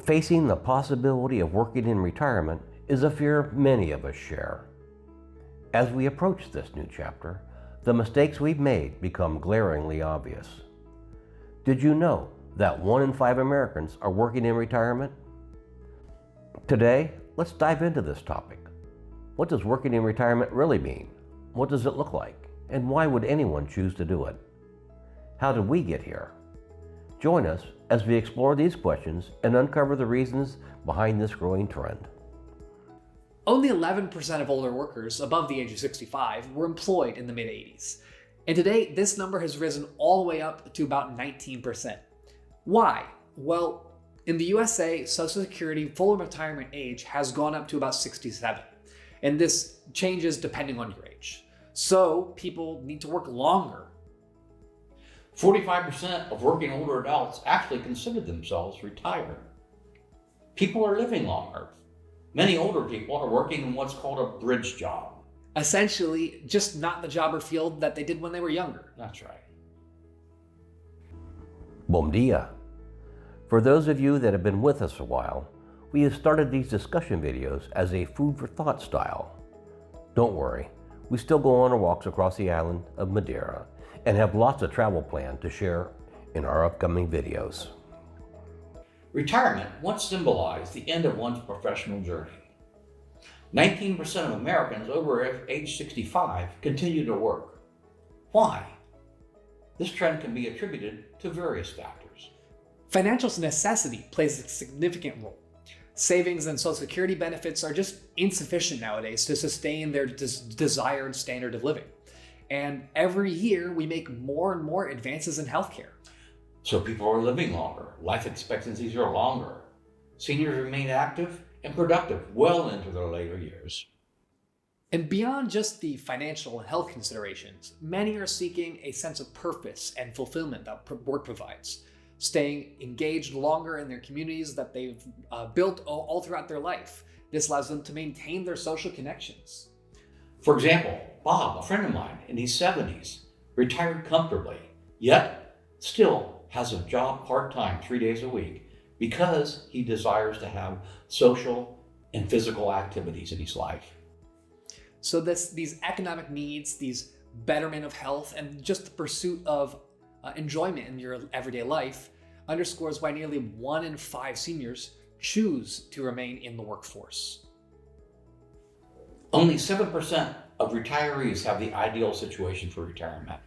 Facing the possibility of working in retirement is a fear many of us share. As we approach this new chapter, the mistakes we've made become glaringly obvious. Did you know that 1 in 5 Americans are working in retirement? Today, let's dive into this topic. What does working in retirement really mean? What does it look like? And why would anyone choose to do it? How did we get here? Join us as we explore these questions and uncover the reasons behind this growing trend. Only 11% of older workers above the age of 65 were employed in the mid-80s. And today, this number has risen all the way up to about 19%. Why? Well, in the USA, Social Security full retirement age has gone up to about 67. And this changes depending on your age. So people need to work longer. 45% of working older adults actually consider themselves retired. People are living longer. Many older people are working in what's called a bridge job. Essentially, just not the job or field that they did when they were younger. That's right. Bom dia. For those of you that have been with us a while, we have started these discussion videos as a food for thought style. Don't worry, we still go on our walks across the island of Madeira and have lots of travel planned to share in our upcoming videos. Retirement once symbolized the end of one's professional journey. 19% of Americans over age 65 continue to work. Why? This trend can be attributed to various factors. Financial necessity plays a significant role. Savings and Social Security benefits are just insufficient nowadays to sustain their desired standard of living. And every year we make more and more advances in healthcare. So people are living longer, life expectancies are longer. Seniors remain active and productive well into their later years. And beyond just the financial and health considerations, many are seeking a sense of purpose and fulfillment that work provides, staying engaged longer in their communities that they've built all throughout their life. This allows them to maintain their social connections. For example, Bob, a friend of mine in his 70s, retired comfortably, yet still has a job part-time 3 days a week because he desires to have social and physical activities in his life. So these economic needs, these betterment of health, and just the pursuit of enjoyment in your everyday life underscores why nearly 1 in 5 seniors choose to remain in the workforce. Only 7% of retirees have the ideal situation for retirement,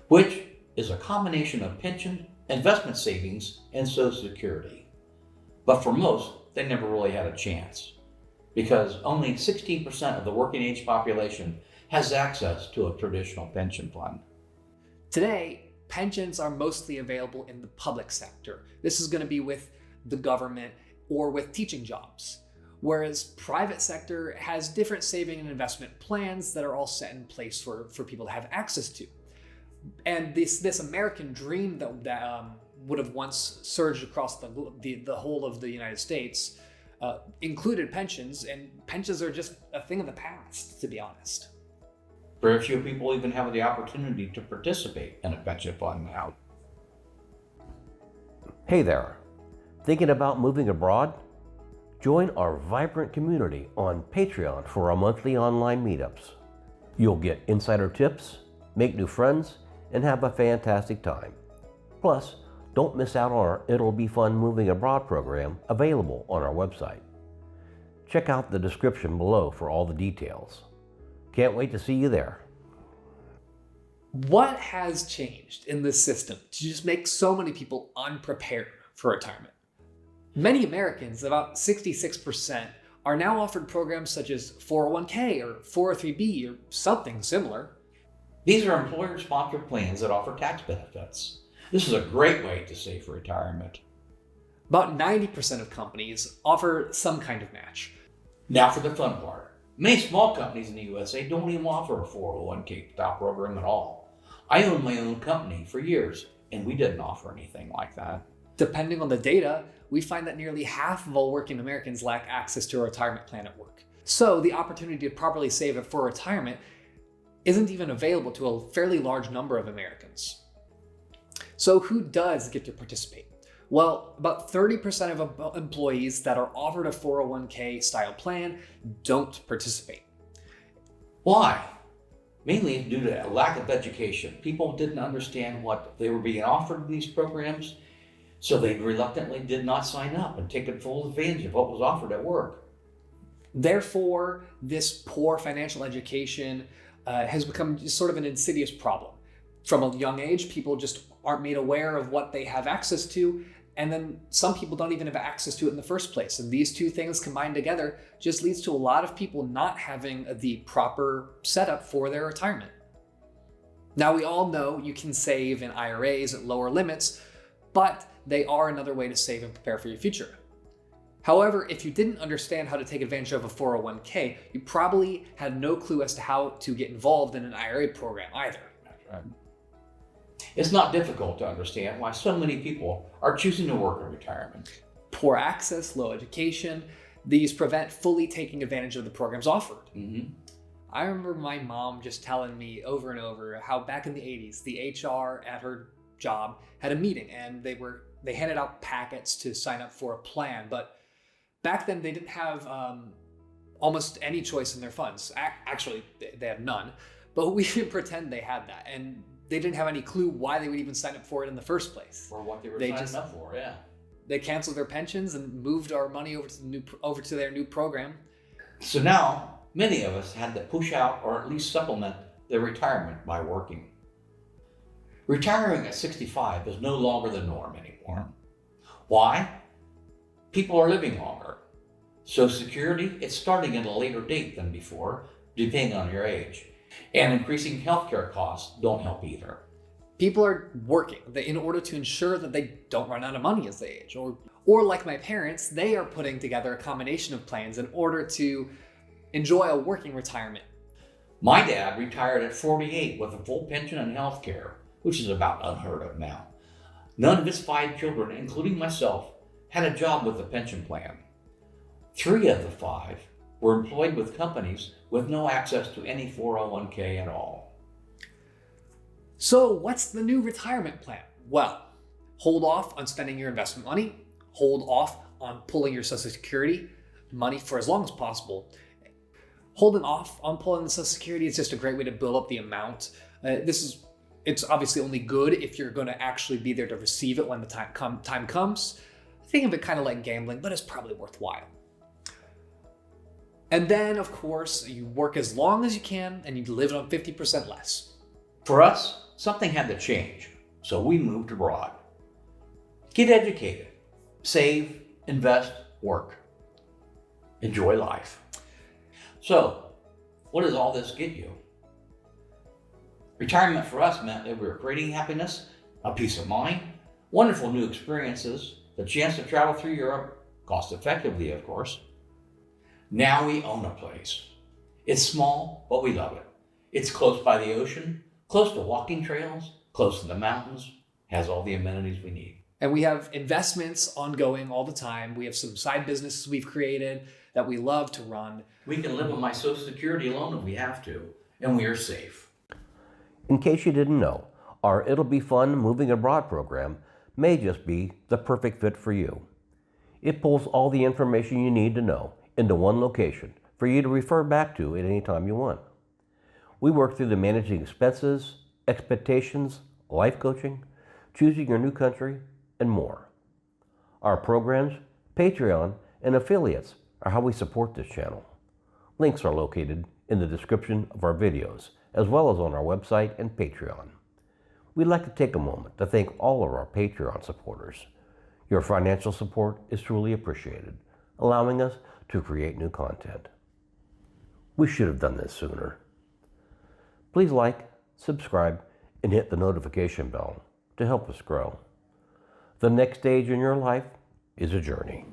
which is a combination of pension, investment savings, and Social Security. But for most, they never really had a chance, because only 16% of the working age population has access to a traditional pension fund. Today, pensions are mostly available in the public sector. This is going to be with the government or with teaching jobs. Whereas private sector has different saving and investment plans that are all set in place for people to have access to. And this American dream that would have once surged across the whole of the United States included pensions, and pensions are just a thing of the past, to be honest. Very few people even have the opportunity to participate in a pension fund now. Hey there, thinking about moving abroad? Join our vibrant community on Patreon for our monthly online meetups. You'll get insider tips, make new friends, and have a fantastic time. Plus, don't miss out on our It'll Be Fun Moving Abroad program available on our website. Check out the description below for all the details. Can't wait to see you there. What has changed in this system to just make so many people unprepared for retirement? Many Americans, about 66%, are now offered programs such as 401k or 403b or something similar. These are employer-sponsored plans that offer tax benefits. This is a great way to save for retirement. About 90% of companies offer some kind of match. Now for the fun part. Many small companies in the USA don't even offer a 401k style program at all. I owned my own company for years, and we didn't offer anything like that. Depending on the data, we find that nearly half of all working Americans lack access to a retirement plan at work. So the opportunity to properly save it for retirement isn't even available to a fairly large number of Americans. So who does get to participate? Well, about 30% of employees that are offered a 401k style plan don't participate. Why? Mainly due to a lack of education. People didn't understand what they were being offered in these programs, so they reluctantly did not sign up and take full advantage of what was offered at work. Therefore, this poor financial education has become sort of an insidious problem. From a young age, people just aren't made aware of what they have access to, and then some people don't even have access to it in the first place. And these two things combined together just leads to a lot of people not having the proper setup for their retirement. Now, we all know you can save in IRAs at lower limits, but they are another way to save and prepare for your future. However, if you didn't understand how to take advantage of a 401k, you probably had no clue as to how to get involved in an IRA program either. That's right. It's not difficult to understand why so many people are choosing to work in retirement. Poor access, low education, these prevent fully taking advantage of the programs offered. Mm-hmm. I remember my mom just telling me over and over how back in the 80s, the HR at her job had a meeting and they handed out packets to sign up for a plan. But back then they didn't have almost any choice in their funds. Actually, they had none, but we didn't pretend they had that. And they didn't have any clue why they would even sign up for it in the first place. For what they were signing up for, yeah. They canceled their pensions and moved our money over to their new program. So now, many of us had to push out or at least supplement their retirement by working. Retiring at 65 is no longer the norm anymore. Why? People are living longer. Social Security, it's starting at a later date than before, depending on your age. And increasing healthcare costs don't help either. People are working in order to ensure that they don't run out of money as they age. Or like my parents, they are putting together a combination of plans in order to enjoy a working retirement. My dad retired at 48 with a full pension and healthcare, which is about unheard of now. None of his 5 children, including myself, had a job with a pension plan. 3 of the 5 were employed with companies with no access to any 401k at all. So what's the new retirement plan? Well, hold off on spending your investment money, hold off on pulling your Social Security money for as long as possible. Holding off on pulling the Social Security is just a great way to build up the amount. It's obviously only good if you're going to actually be there to receive it when the time comes. Think of it kind of like gambling, but it's probably worthwhile. And then, of course, you work as long as you can and you live on 50% less. For us, something had to change, so we moved abroad. Get educated, save, invest, work. Enjoy life. So, what does all this get you? Retirement for us meant that we were creating happiness, a peace of mind, wonderful new experiences, the chance to travel through Europe, cost effectively, of course. Now we own a place. It's small, but we love it. It's close by the ocean, close to walking trails, close to the mountains, has all the amenities we need. And we have investments ongoing all the time. We have some side businesses we've created that we love to run. We can live on my Social Security alone if we have to, and we are safe. In case you didn't know, our It'll Be Fun Moving Abroad program may just be the perfect fit for you. It pulls all the information you need to know into one location for you to refer back to at any time you want. We work through the managing expenses, expectations, life coaching, choosing your new country, and more. Our programs, Patreon, and affiliates are how we support this channel. Links are located in the description of our videos, as well as on our website and Patreon. We'd like to take a moment to thank all of our Patreon supporters. Your financial support is truly appreciated, allowing us to create new content. We should have done this sooner. Please like, subscribe, and hit the notification bell to help us grow. The next stage in your life is a journey.